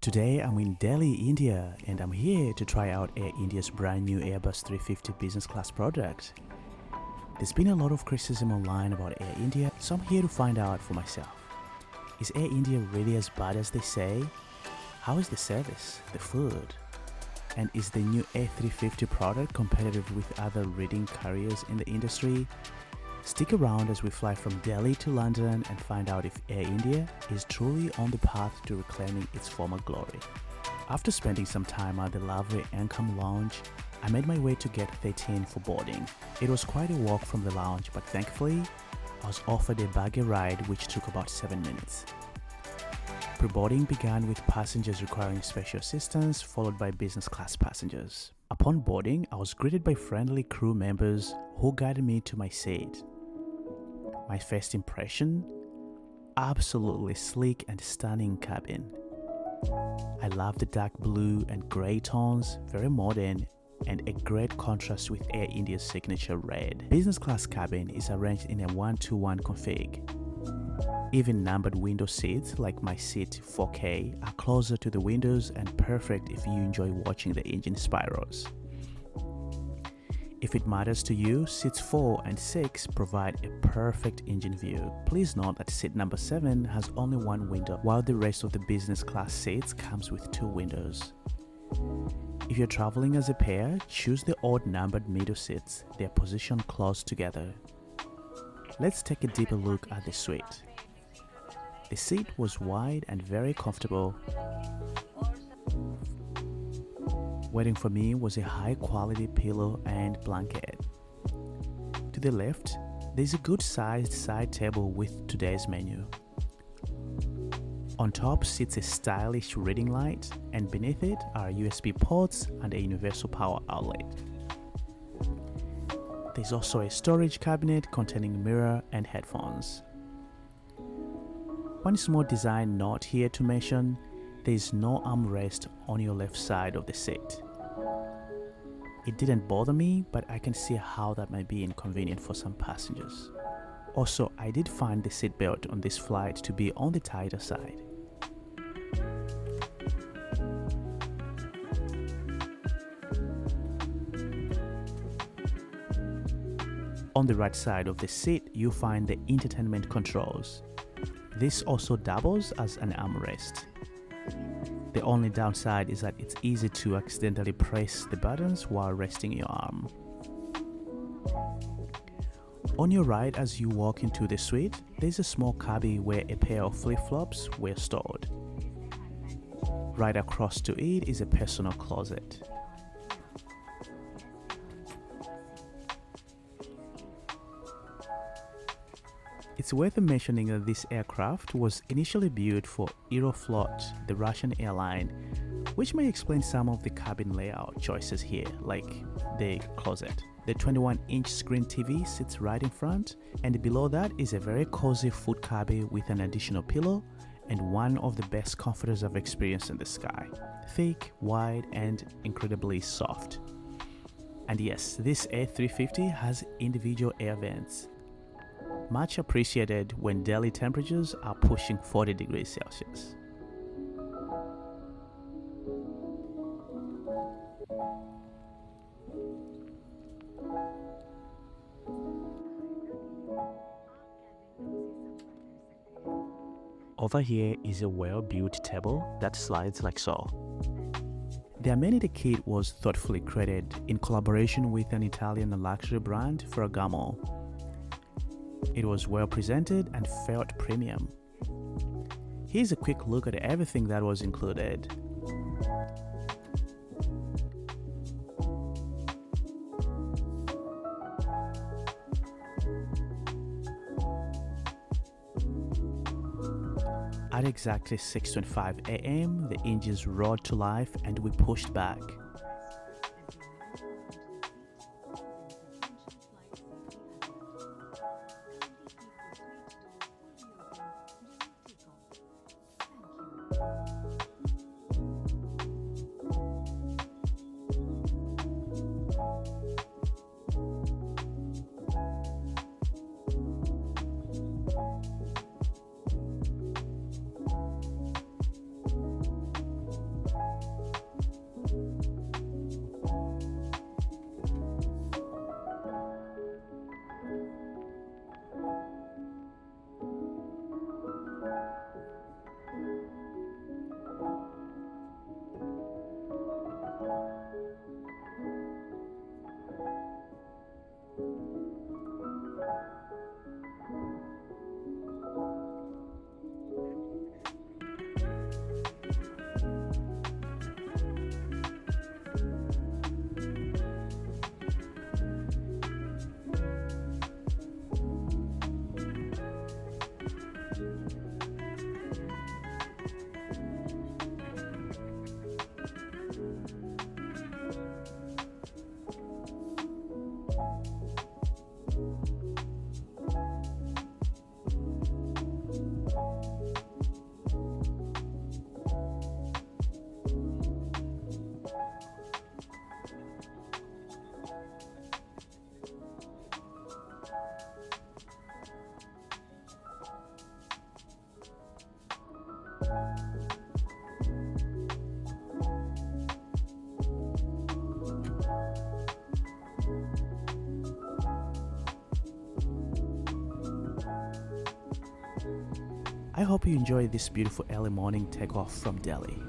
Today I'm in Delhi, India, and I'm here to try out Air India's brand new Airbus A350 Business Class product. There's been a lot of criticism online about Air India, so I'm here to find out for myself. Is Air India really as bad as they say? How is the service, the food? And is the new A350 product competitive with other leading carriers in the industry? Stick around as we fly from Delhi to London and find out if Air India is truly on the path to reclaiming its former glory. After spending some time at the Lavatory Income Lounge, I made my way to Gate 13 for boarding. It was quite a walk from the lounge, but thankfully, I was offered a buggy ride which took about 7 minutes. Pre-boarding began with passengers requiring special assistance, followed by business class passengers. Upon boarding, I was greeted by friendly crew members who guided me to my seat. My first impression? Absolutely sleek and stunning cabin. I love the dark blue and grey tones, very modern, and a great contrast with Air India's signature red. Business class cabin is arranged in a 1-to-1 config. Even numbered window seats like my seat 4K are closer to the windows and perfect if you enjoy watching the engine spirals. If it matters to you, seats 4 and 6 provide a perfect engine view. Please note that seat number 7 has only one window, while the rest of the business class seats comes with 2 windows. If you're traveling as a pair, choose the odd numbered middle seats. They are positioned close together. Let's take a deeper look at the suite. The seat was wide and very comfortable. Waiting for me was a high-quality pillow and blanket. To the left, there's a good-sized side table with today's menu. On top sits a stylish reading light, and beneath it are USB ports and a universal power outlet. There's also a storage cabinet containing mirror and headphones. One small design note here to mention: there is no armrest on your left side of the seat. It didn't bother me, but I can see how that might be inconvenient for some passengers. Also, I did find the seatbelt on this flight to be on the tighter side. On the right side of the seat, you find the entertainment controls. This also doubles as an armrest. The only downside is that it's easy to accidentally press the buttons while resting your arm. On your right as you walk into the suite, there's a small cubby where a pair of flip-flops were stored. Right across to it is a personal closet. It's worth mentioning that this aircraft was initially built for Aeroflot, the Russian airline, which may explain some of the cabin layout choices here, like the closet. The 21-inch screen TV sits right in front, and below that is a very cozy food cubby with an additional pillow and one of the best comforters I've experienced in the sky. Thick, wide, and incredibly soft. And yes, this A350 has individual air vents. Much appreciated when Delhi temperatures are pushing 40 degrees Celsius. Over here is a well-built table that slides like so. The amenity kit was thoughtfully created in collaboration with an Italian luxury brand, Ferragamo. It was well presented and felt premium. Here's a quick look at everything that was included. At exactly 6:25 a.m., the engines roared to life and we pushed back. I hope you enjoy this beautiful early morning takeoff from Delhi.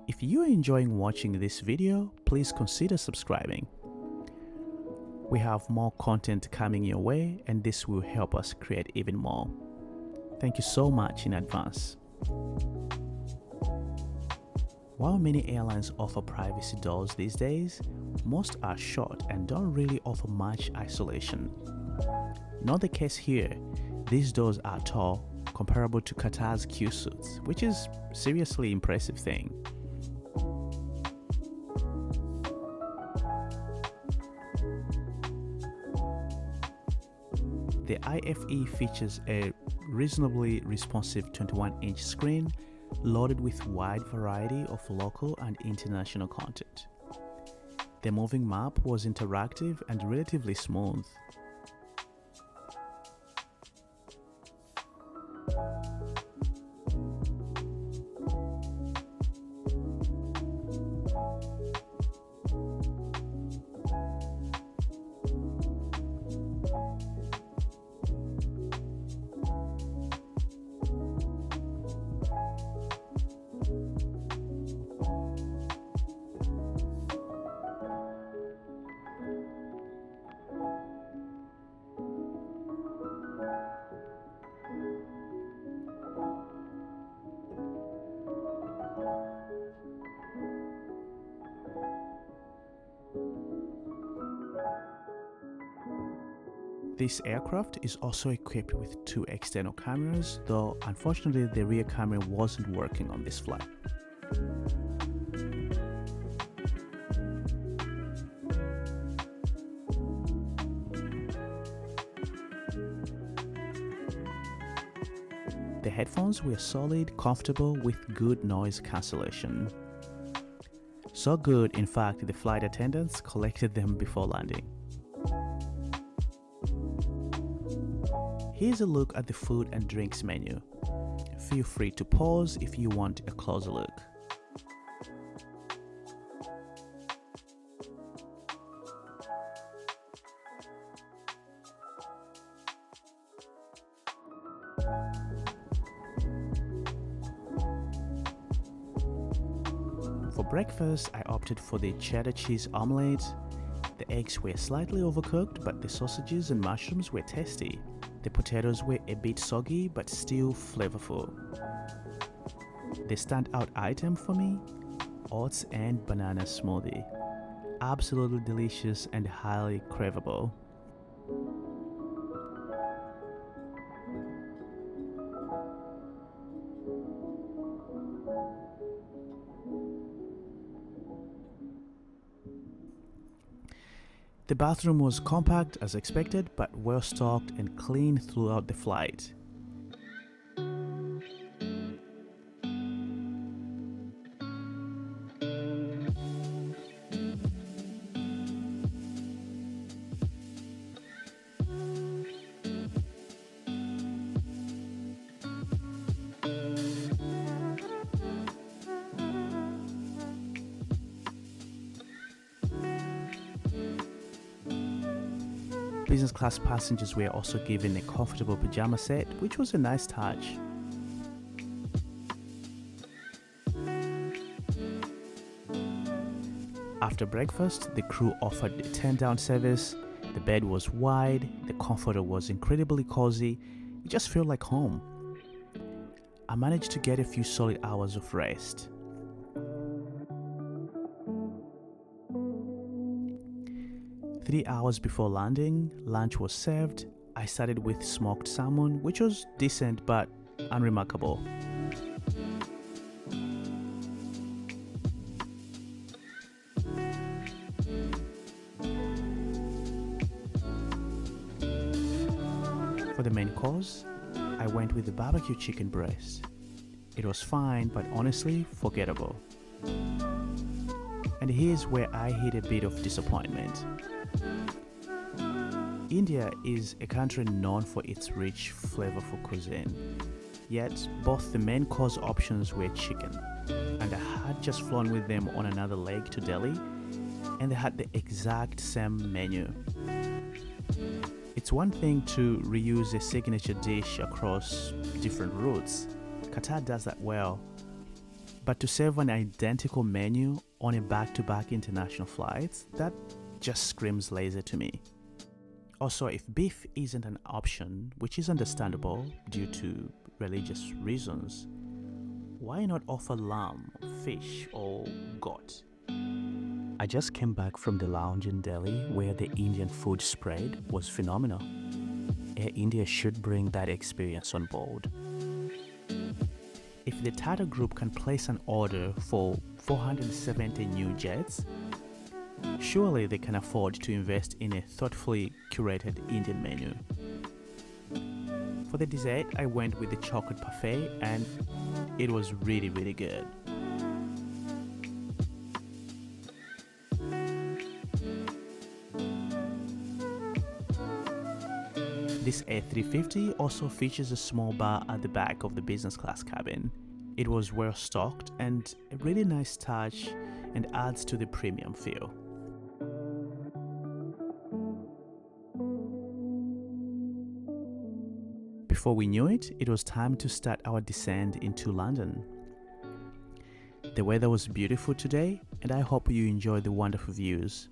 If you are enjoying watching this video, please consider subscribing. We have more content coming your way and this will help us create even more. Thank you so much in advance. While many airlines offer privacy doors these days, most are short and don't really offer much isolation. Not the case here. These doors are tall, comparable to Qatar's Q suits, which is seriously impressive thing. The IFE features a reasonably responsive 21-inch screen loaded with wide variety of local and international content. The moving map was interactive and relatively smooth. This aircraft is also equipped with 2 external cameras, though unfortunately the rear camera wasn't working on this flight. The headphones were solid, comfortable with good noise cancellation. So good, in fact, the flight attendants collected them before landing. Here's a look at the food and drinks menu. Feel free to pause if you want a closer look. For breakfast, I opted for the cheddar cheese omelette. The eggs were slightly overcooked, but the sausages and mushrooms were tasty. The potatoes were a bit soggy, but still flavorful. The standout item for me? Oats and banana smoothie. Absolutely delicious and highly craveable. The bathroom was compact as expected, but well stocked and clean throughout the flight. Business class passengers were also given a comfortable pajama set, which was a nice touch. After breakfast, the crew offered a 10-down service. The bed was wide, the comforter was incredibly cozy, it just felt like home. I managed to get a few solid hours of rest. Three hours before landing, lunch was served. I started with smoked salmon, which was decent but unremarkable. For the main course, I went with the barbecue chicken breast. It was fine, but honestly forgettable. And here's where I hit a bit of disappointment. India is a country known for its rich, flavorful cuisine. Yet, both the main course options were chicken, and I had just flown with them on another leg to Delhi, and they had the exact same menu. It's one thing to reuse a signature dish across different routes. Qatar does that well. But to serve an identical menu on a back-to-back international flight, that just screams lazy to me. Also, if beef isn't an option, which is understandable due to religious reasons, why not offer lamb, fish, or goat? I just came back from the lounge in Delhi where the Indian food spread was phenomenal. Air India should bring that experience on board. If the Tata Group can place an order for 470 new jets, surely they can afford to invest in a thoughtfully curated Indian menu. For the dessert, I went with the chocolate parfait and it was really good. This A350 also features a small bar at the back of the business class cabin. It was well stocked and a really nice touch and adds to the premium feel. Before we knew it, it was time to start our descent into London. The weather was beautiful today, and I hope you enjoy the wonderful views.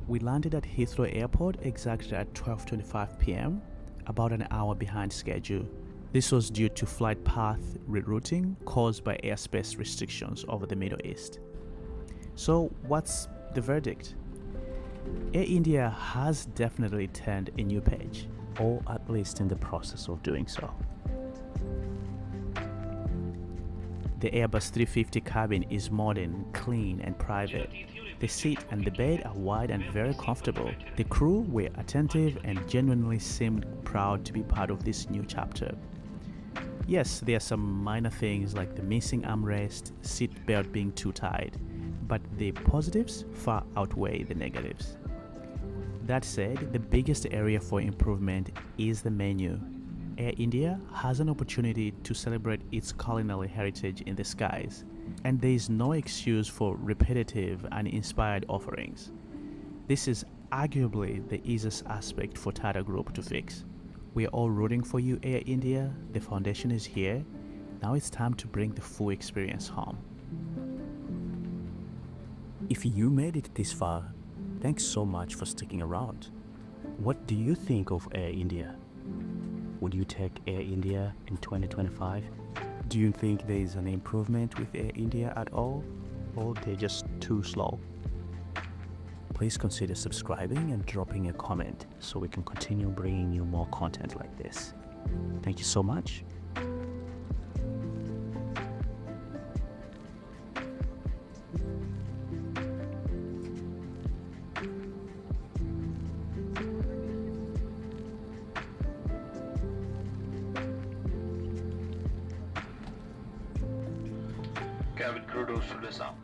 We landed at Heathrow Airport exactly at 12:25 p.m., about an hour behind schedule. This was due to flight path rerouting caused by airspace restrictions over the Middle East. So what's the verdict? Air India has definitely turned a new page, or at least in the process of doing so. The Airbus 350 cabin is modern, clean and private. The seat and the bed are wide and very comfortable. The crew were attentive and genuinely seemed proud to be part of this new chapter. Yes, there are some minor things like the missing armrest, seat belt being too tight, but the positives far outweigh the negatives. That said, the biggest area for improvement is the menu. Air India has an opportunity to celebrate its culinary heritage in the skies, and there is no excuse for repetitive and inspired offerings. This is arguably the easiest aspect for Tata Group to fix. We are all rooting for you, Air India. The foundation is here. Now it's time to bring the full experience home. If you made it this far, thanks so much for sticking around. What do you think of Air India? Would you take Air India in 2025? Do you think there is an improvement with Air India at all, or they're just too slow? Please consider subscribing and dropping a comment so we can continue bringing you more content like this. Thank you so much. Cabin crew doors to the sound.